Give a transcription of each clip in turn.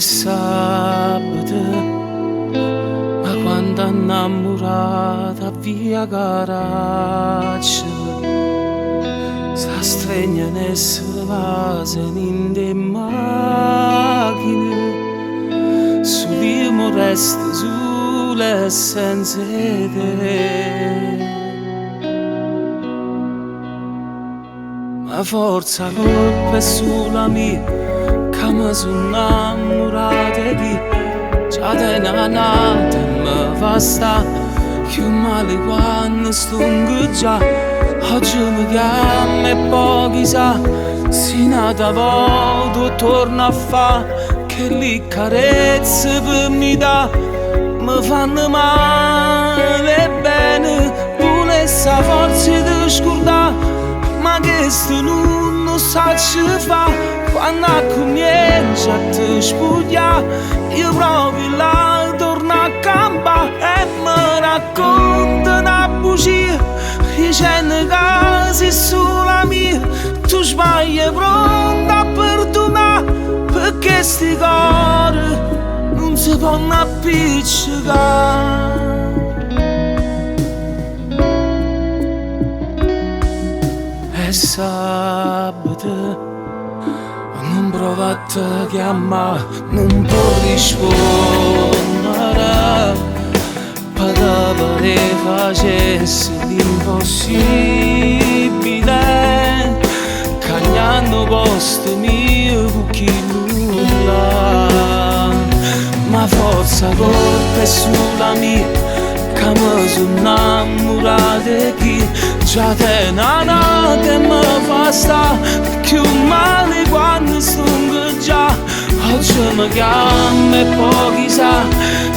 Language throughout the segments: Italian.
sabato, ma quando innamorata via caraccia, sta stregna nessere vase in de macchine, sull'imo resta sulle senza te. Ma forza colpa è sulla mia, che mi sono innamorata di già te una nata mi fa sta più male quando stungo già. Oggi mi chiama e poi chissà si nata volta e torna a fa che li carezze per mi dà mi fanno male e bene pure sta forza di scordare, ma che sto non sa ci fa quando comincia a te spugliare. Io proprio là torno a campare e mi racconta una bugia dicendo che sei sulla mia, tu sbagli pronta a perdonare perché sti cuori non si possono appiccicare. È sabato, non provo a te chiamare, non può rispondere, per te facessi l'impossibile, cagnando posto mio con chi nulla. Ma forza colpa è sulla mia, che mi sono innamorata di chi già te nana che mi fa sta più male quando stungo già. Oggi mi chiama e poi chissà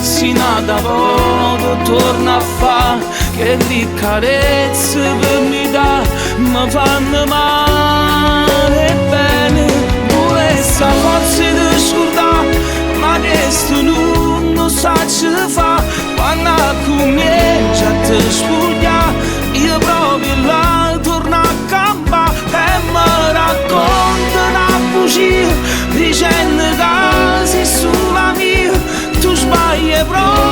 si nata volta torna a fa che li carezze per mi dà mi fanno male e bene pure sta forza di scordare, ma che sto non sa ci fa quando comincia a te spugliare. Io proprio là torno a campare e mi racconta una bugia dicendo che sei sulla mia, tu sbagli proprio